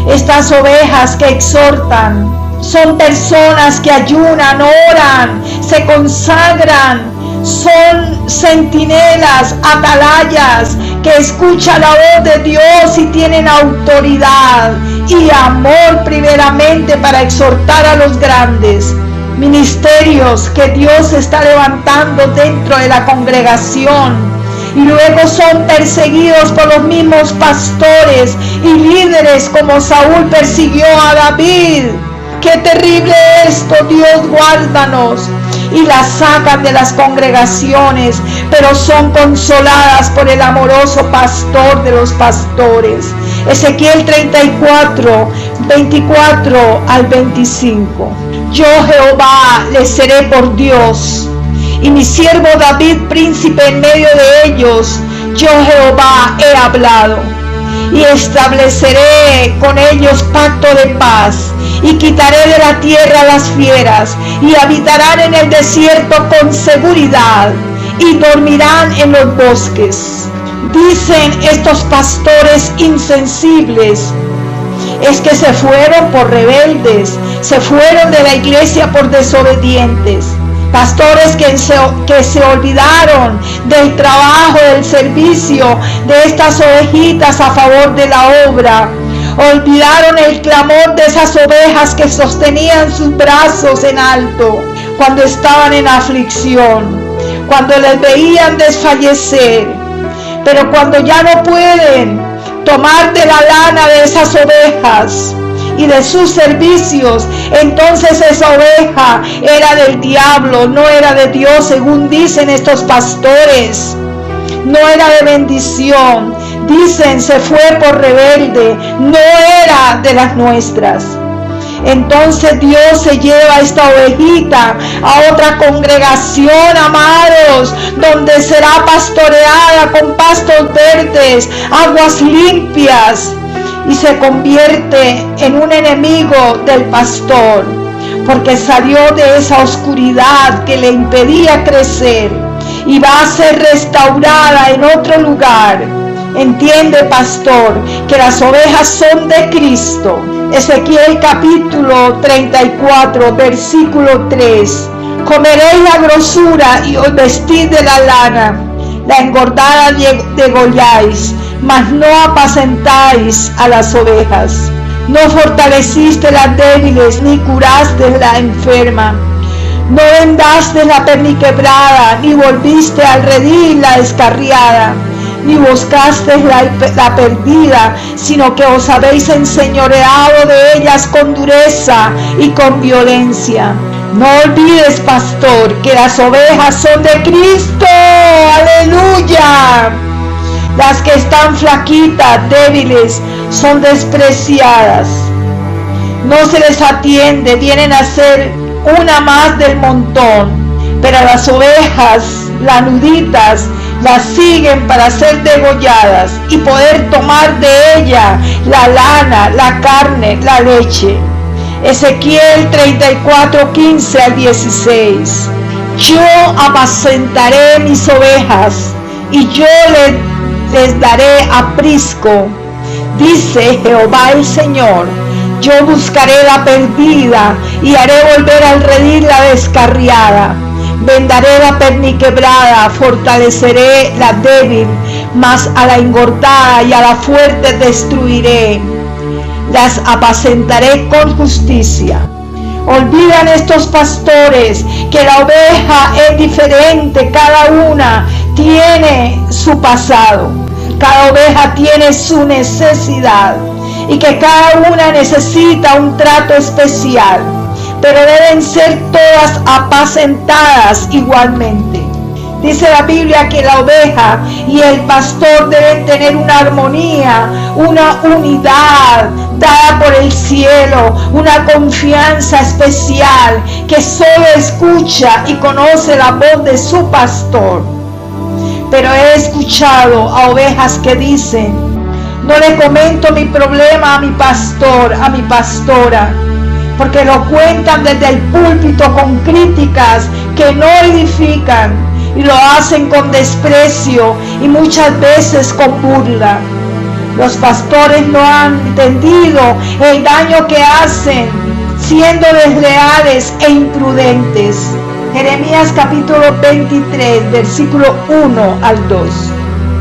Speaker 3: Estas ovejas que exhortan son personas que ayunan, oran, se consagran, son centinelas, atalayas, que escuchan la voz de Dios y tienen autoridad y amor primeramente para exhortar a los grandes. Ministerios que Dios está levantando dentro de la congregación y luego son perseguidos por los mismos pastores y líderes, como Saúl persiguió a David. ¡Qué terrible esto! Dios, guárdanos. Y las sacan de las congregaciones, pero son consoladas por el amoroso pastor de los pastores. Ezequiel 34, 24 al 25. Yo, Jehová, les seré por Dios, y mi siervo David príncipe en medio de ellos. Yo, Jehová, he hablado, y estableceré con ellos pacto de paz, y quitaré de la tierra las fieras, y habitarán en el desierto con seguridad, y dormirán en los bosques. Dicen estos pastores insensibles, es que se fueron por rebeldes, se fueron de la iglesia por desobedientes. Pastores que se olvidaron del trabajo, del servicio de estas ovejitas a favor de la obra. Olvidaron el clamor de esas ovejas que sostenían sus brazos en alto cuando estaban en aflicción, cuando les veían desfallecer. Pero cuando ya no pueden tomar de la lana de esas ovejas y de sus servicios, entonces esa oveja era del diablo, no era de Dios, según dicen estos pastores. No era de bendición. Dicen, se fue por rebelde, no era de las nuestras. Entonces Dios se lleva a esta ovejita a otra congregación, amados, donde será pastoreada con pastos verdes, aguas limpias, y se convierte en un enemigo del pastor, porque salió de esa oscuridad que le impedía crecer y va a ser restaurada en otro lugar. Entiende, pastor, que las ovejas son de Cristo. Ezequiel capítulo 34, versículo 3. Comeréis la grosura y os vestid de la lana, la engordada degolláis, mas no apacentáis a las ovejas. No fortaleciste las débiles, ni curaste la enferma. No vendaste la perniquebrada, ni volviste al redil la descarriada, ni buscaste la perdida, sino que os habéis enseñoreado de ellas con dureza y con violencia. No olvides, pastor, que las ovejas son de Cristo. ¡Aleluya! Las que están flaquitas, débiles, son despreciadas. No se les atiende, vienen a ser una más del montón. Pero las ovejas, lanuditas, las siguen para ser degolladas y poder tomar de ella la lana, la carne, la leche. Ezequiel 34, 15 al 16. Yo apacentaré mis ovejas y yo les daré aprisco, dice Jehová el Señor. Yo buscaré la perdida y haré volver al redil la descarriada. Vendaré la perniquebrada, fortaleceré la débil, mas a la engordada y a la fuerte destruiré. Las apacentaré con justicia. Olvidan estos pastores que la oveja es diferente, cada una tiene su pasado, cada oveja tiene su necesidad y que cada una necesita un trato especial, pero deben ser todas apacentadas igualmente. Dice la Biblia que la oveja y el pastor deben tener una armonía, una unidad dada por el cielo, una confianza especial que solo escucha y conoce la voz de su pastor. Pero he escuchado a ovejas que dicen: no le comento mi problema a mi pastor, a mi pastora, porque lo cuentan desde el púlpito con críticas que no edifican. Y lo hacen con desprecio y muchas veces con burla. Los pastores no han entendido el daño que hacen siendo desleales e imprudentes. Jeremías capítulo 23, versículo 1 al 2.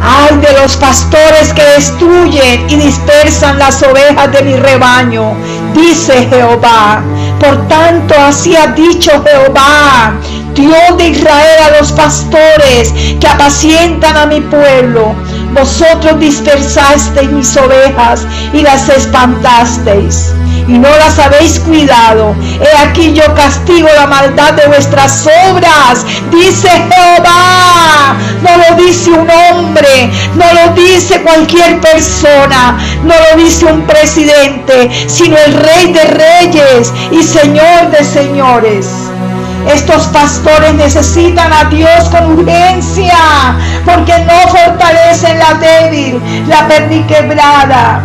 Speaker 3: Ay de los pastores que destruyen y dispersan las ovejas de mi rebaño, dice Jehová. Por tanto, así ha dicho Jehová, Dios de Israel, a los pastores que apacientan a mi pueblo: vosotros dispersasteis mis ovejas y las espantasteis, y no las habéis cuidado. He aquí yo castigo la maldad de vuestras obras, dice Jehová. No lo dice un hombre, no lo dice cualquier persona, no lo dice un presidente, sino el Rey de Reyes y Señor de Señores. Estos pastores necesitan a Dios con urgencia, porque no fortalecen la débil, la perniquebrada.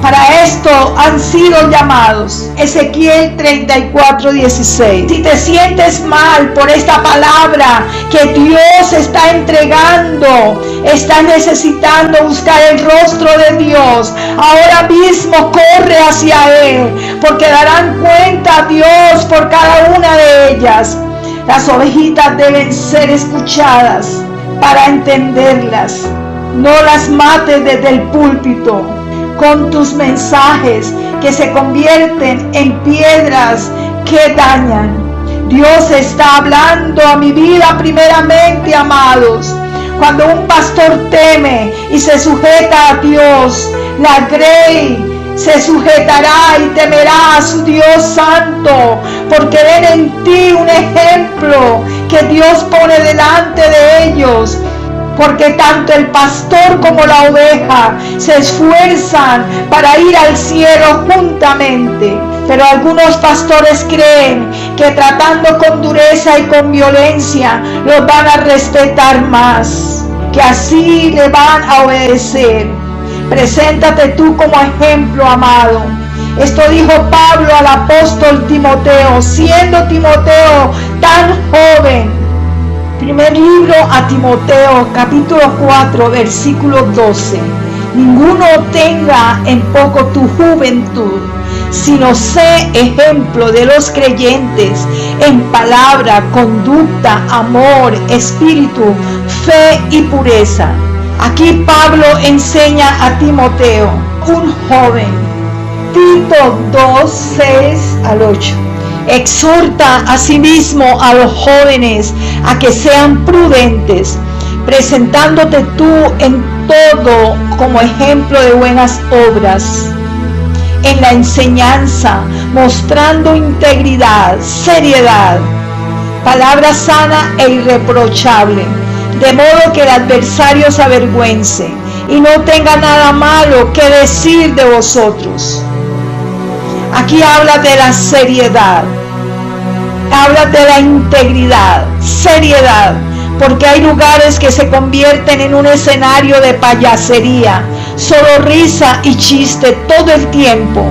Speaker 3: Para esto han sido llamados. Ezequiel 34:16. Si te sientes mal por esta palabra que Dios está entregando, estás necesitando buscar el rostro de Dios, ahora mismo corre hacia Él, porque darán cuenta a Dios por cada una de ellas. Las ovejitas deben ser escuchadas para entenderlas. No las mates desde el púlpito con tus mensajes que se convierten en piedras que dañan. Dios está hablando a mi vida primeramente, amados. Cuando un pastor teme y se sujeta a Dios, la grey se sujetará y temerá a su Dios santo, porque ven en ti un ejemplo que Dios pone delante de ellos. Porque tanto el pastor como la oveja se esfuerzan para ir al cielo juntamente. Pero algunos pastores creen que tratando con dureza y con violencia los van a respetar más, que así le van a obedecer. Preséntate tú como ejemplo, amado. Esto dijo Pablo al apóstol Timoteo, siendo Timoteo tan joven. Primer libro a Timoteo, capítulo 4, versículo 12. Ninguno tenga en poco tu juventud, sino sé ejemplo de los creyentes en palabra, conducta, amor, espíritu, fe y pureza. Aquí Pablo enseña a Timoteo, un joven. Tito 2, 6 al 8. Exhorta asimismo a los jóvenes a que sean prudentes, presentándote tú en todo como ejemplo de buenas obras, en la enseñanza, mostrando integridad, seriedad, palabra sana e irreprochable, de modo que el adversario se avergüence y no tenga nada malo que decir de vosotros. Aquí habla de la seriedad, habla de la integridad, seriedad, porque hay lugares que se convierten en un escenario de payasería, solo risa y chiste todo el tiempo.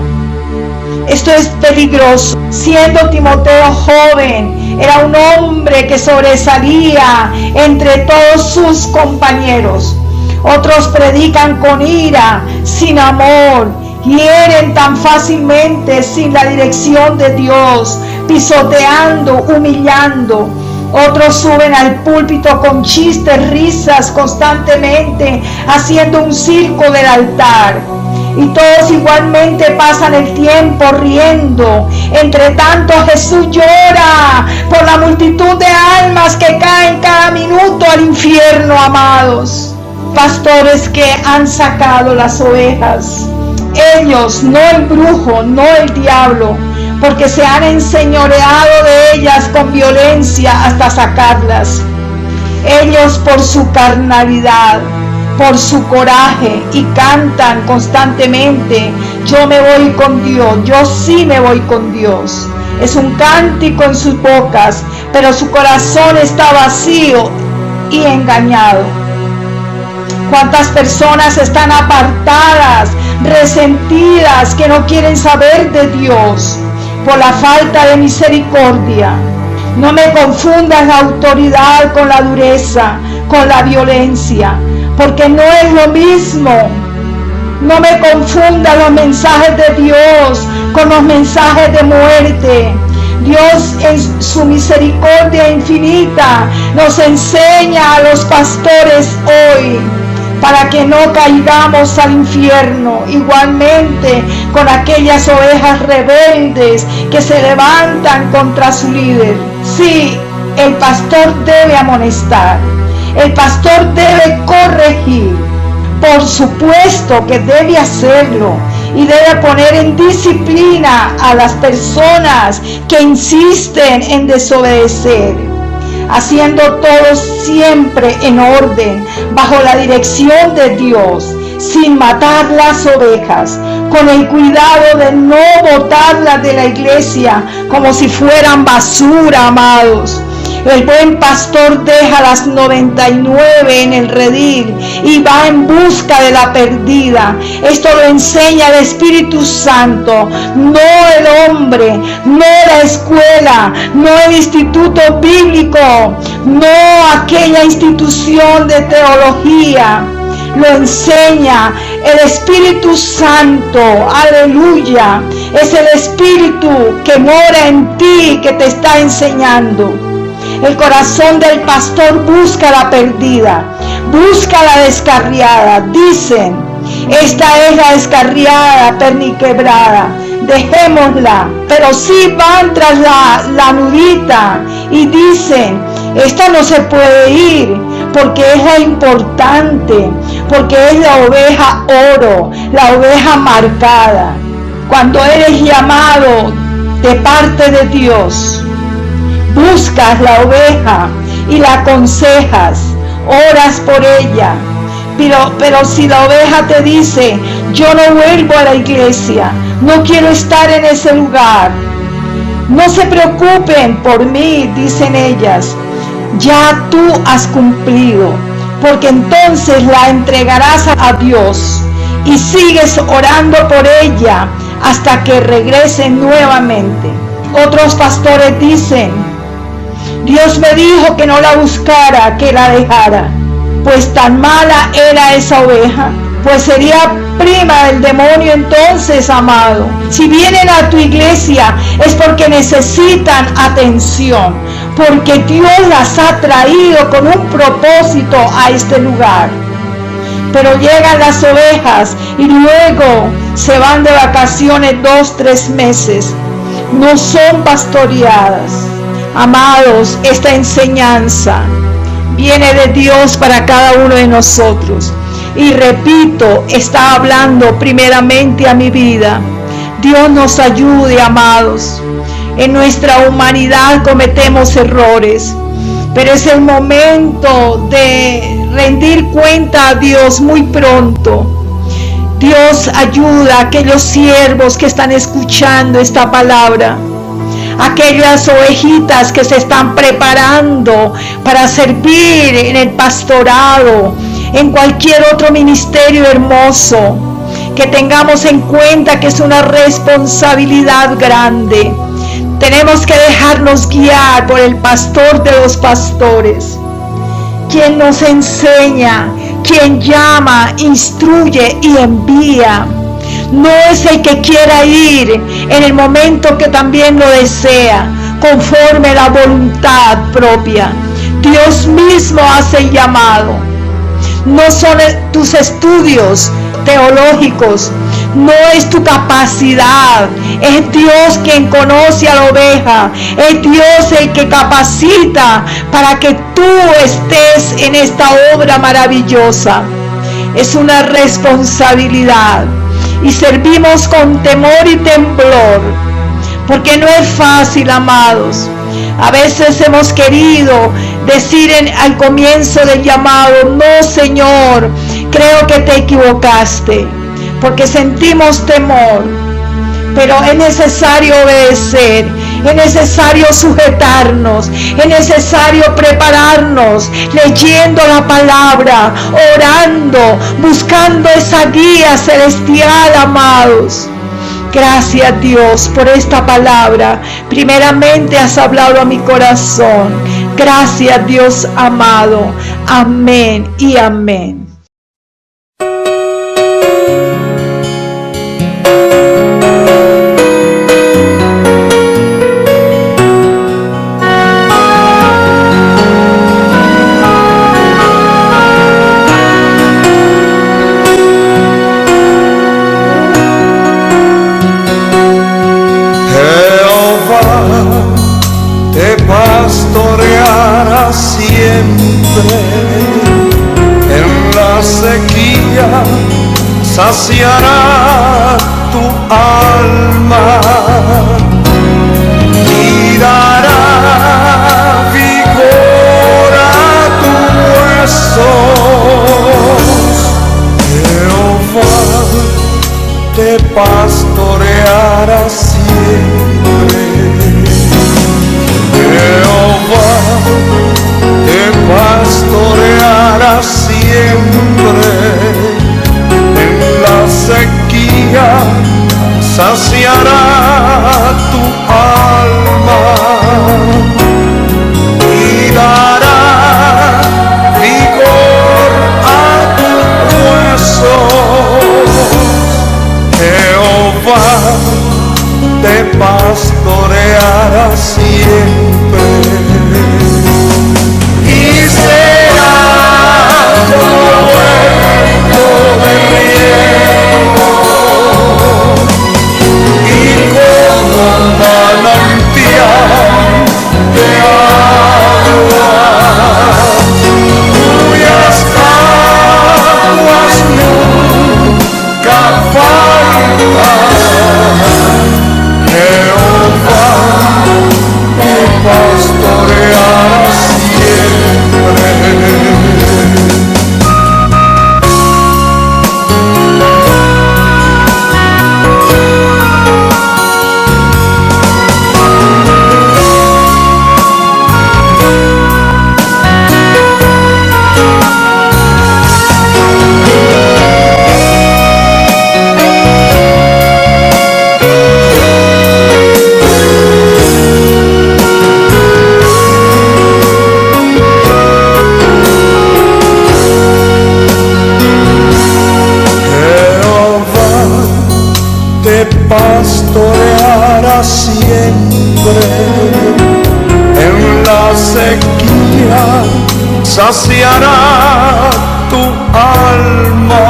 Speaker 3: Esto es peligroso. Siendo Timoteo joven, era un hombre que sobresalía entre todos sus compañeros. Otros predican con ira, sin amor, hieren tan fácilmente sin la dirección de Dios, pisoteando, humillando. Otros suben al púlpito con chistes, risas constantemente, haciendo un circo del altar. Y todos igualmente pasan el tiempo riendo. Entre tanto, Jesús llora por la multitud de almas que caen cada minuto al infierno, amados. Pastores que han sacado las ovejas. Ellos, no el brujo, no el diablo, porque se han enseñoreado de ellas con violencia hasta sacarlas. Ellos por su carnalidad, por su coraje, y cantan constantemente: yo me voy con Dios, yo sí me voy con Dios. Es un cántico en sus bocas, pero su corazón está vacío y engañado. ¿Cuántas personas están apartadas, resentidas, que no quieren saber de Dios por la falta de misericordia? No me confundas la autoridad con la dureza, con la violencia, porque no es lo mismo. No me confundas los mensajes de Dios con los mensajes de muerte. Dios en su misericordia infinita nos enseña a los pastores hoy para que no caigamos al infierno, igualmente con aquellas ovejas rebeldes que se levantan contra su líder. Sí, el pastor debe amonestar, el pastor debe corregir, por supuesto que debe hacerlo, y debe poner en disciplina a las personas que insisten en desobedecer, haciendo todo siempre en orden, bajo la dirección de Dios, sin matar las ovejas, con el cuidado de no botarlas de la iglesia como si fueran basura, amados. El buen pastor deja las 99 en el redil y va en busca de la perdida. Esto lo enseña el Espíritu Santo, no el hombre, no la escuela, no el instituto bíblico, no aquella institución de teología. Lo enseña el Espíritu Santo, aleluya. Es el Espíritu que mora en ti que te está enseñando. El corazón del pastor busca la perdida, busca la descarriada. Dicen: esta es la descarriada, perniquebrada, dejémosla. Pero sí van tras la nudita y dicen: esta no se puede ir, porque es la importante, porque es la oveja oro, la oveja marcada. Cuando eres llamado de parte de Dios, buscas la oveja y la aconsejas, oras por ella. Pero si la oveja te dice: yo no vuelvo a la iglesia, no quiero estar en ese lugar, no se preocupen por mí, dicen ellas, ya tú has cumplido, porque entonces la entregarás a Dios y sigues orando por ella hasta que regrese nuevamente. Otros pastores dicen: Dios me dijo que no la buscara, que la dejara. Pues tan mala era esa oveja, pues sería prima del demonio entonces, amado. Si vienen a tu iglesia es porque necesitan atención, porque Dios las ha traído con un propósito a este lugar. Pero llegan las ovejas y luego se van de vacaciones 2-3 meses. No son pastoreadas. Amados, esta enseñanza viene de Dios para cada uno de nosotros. Y repito, está hablando primeramente a mi vida. Dios nos ayude, amados. En nuestra humanidad cometemos errores, pero es el momento de rendir cuenta a Dios muy pronto. Dios ayuda a aquellos siervos que están escuchando esta palabra, aquellas ovejitas que se están preparando para servir en el pastorado, en cualquier otro ministerio hermoso, que tengamos en cuenta que es una responsabilidad grande. Tenemos que dejarnos guiar por el pastor de los pastores, quien nos enseña, quien llama, instruye y envía. No es el que quiera ir en el momento que también lo desea, conforme a la voluntad propia. Dios mismo hace el llamado. No son tus estudios teológicos, no es tu capacidad, es Dios quien conoce a la oveja, es Dios el que capacita para que tú estés en esta obra maravillosa. Es una responsabilidad y servimos con temor y temblor, porque no es fácil, amados. A veces hemos querido decir al comienzo del llamado: no, Señor, creo que te equivocaste, porque sentimos temor. Pero es necesario obedecer, es necesario sujetarnos, es necesario prepararnos, leyendo la palabra, orando, buscando esa guía celestial, amados. Gracias, Dios, por esta palabra. Primeramente has hablado a mi corazón. Gracias, Dios amado. Amén y amén.
Speaker 4: Pastoreará siempre en la sequía, saciará tu alma y dará vigor a tus huesos. Jehová te pastoreará siempre. Jehová te pastoreará siempre, en la sequía saciará tu alma y dará vigor a tus huesos. Jehová te pastoreará siempre. Y será como huerto de riego y como manantial de agua, cuyas aguas nunca faltan. Jehová te pastoreará siempre. Pastoreará siempre, en la sequía saciará tu alma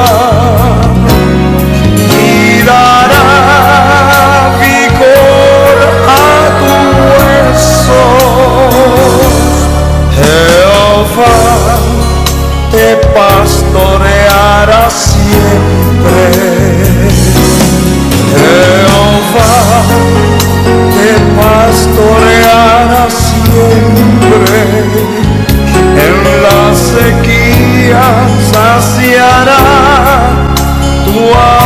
Speaker 4: y dará vigor a tus huesos. Jehová te pastoreará siempre. Jehová te pastoreará siempre, en la sequía saciará tu alma.